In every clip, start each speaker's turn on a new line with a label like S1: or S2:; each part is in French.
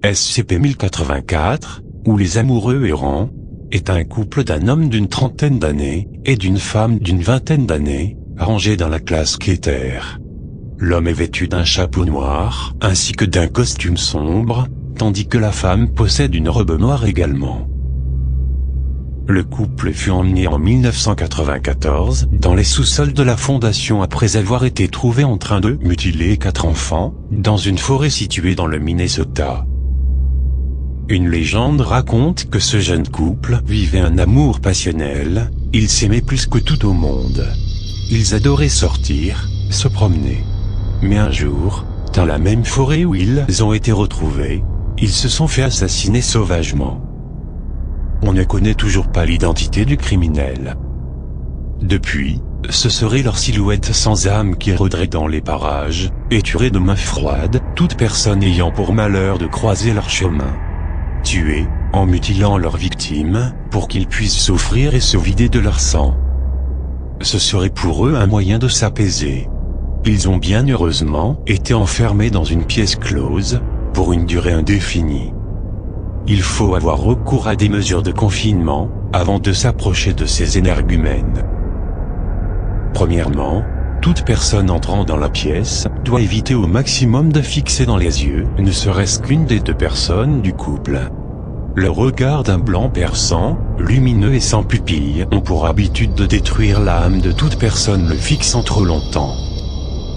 S1: SCP-1084, ou Les Amoureux Errants, est un couple d'un homme d'une trentaine d'années, et d'une femme d'une vingtaine d'années, rangés dans la classe Keter. L'homme est vêtu d'un chapeau noir, ainsi que d'un costume sombre, tandis que la femme possède une robe noire également. Le couple fut emmené en 1994 dans les sous-sols de la fondation après avoir été trouvé en train de mutiler 4 enfants, dans une forêt située dans le Minnesota. Une légende raconte que ce jeune couple vivait un amour passionnel, ils s'aimaient plus que tout au monde. Ils adoraient sortir, se promener. Mais un jour, dans la même forêt où ils ont été retrouvés, ils se sont fait assassiner sauvagement. On ne connaît toujours pas l'identité du criminel. Depuis, ce serait leur silhouette sans âme qui rôderait dans les parages, et tuerait de main froide toute personne ayant pour malheur de croiser leur chemin. Tués, en mutilant leurs victimes, pour qu'ils puissent souffrir et se vider de leur sang. Ce serait pour eux un moyen de s'apaiser. Ils ont bien heureusement été enfermés dans une pièce close, pour une durée indéfinie. Il faut avoir recours à des mesures de confinement, avant de s'approcher de ces énergumènes. Premièrement, toute personne entrant dans la pièce doit éviter au maximum de fixer dans les yeux ne serait-ce qu'une des 2 personnes du couple. Le regard d'un blanc perçant, lumineux et sans pupille ont pour habitude de détruire l'âme de toute personne le fixant trop longtemps.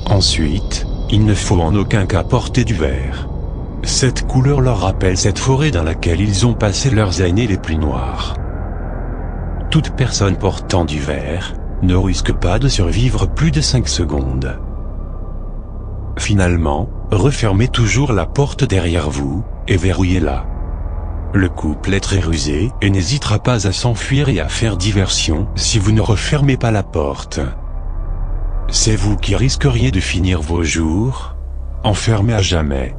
S1: Ensuite, il ne faut en aucun cas porter du vert. Cette couleur leur rappelle cette forêt dans laquelle ils ont passé leurs années les plus noires. Toute personne portant du vert ne risque pas de survivre plus de 5 secondes. Finalement, refermez toujours la porte derrière vous, et verrouillez-la. Le couple est très rusé et n'hésitera pas à s'enfuir et à faire diversion si vous ne refermez pas la porte. C'est vous qui risqueriez de finir vos jours enfermés à jamais.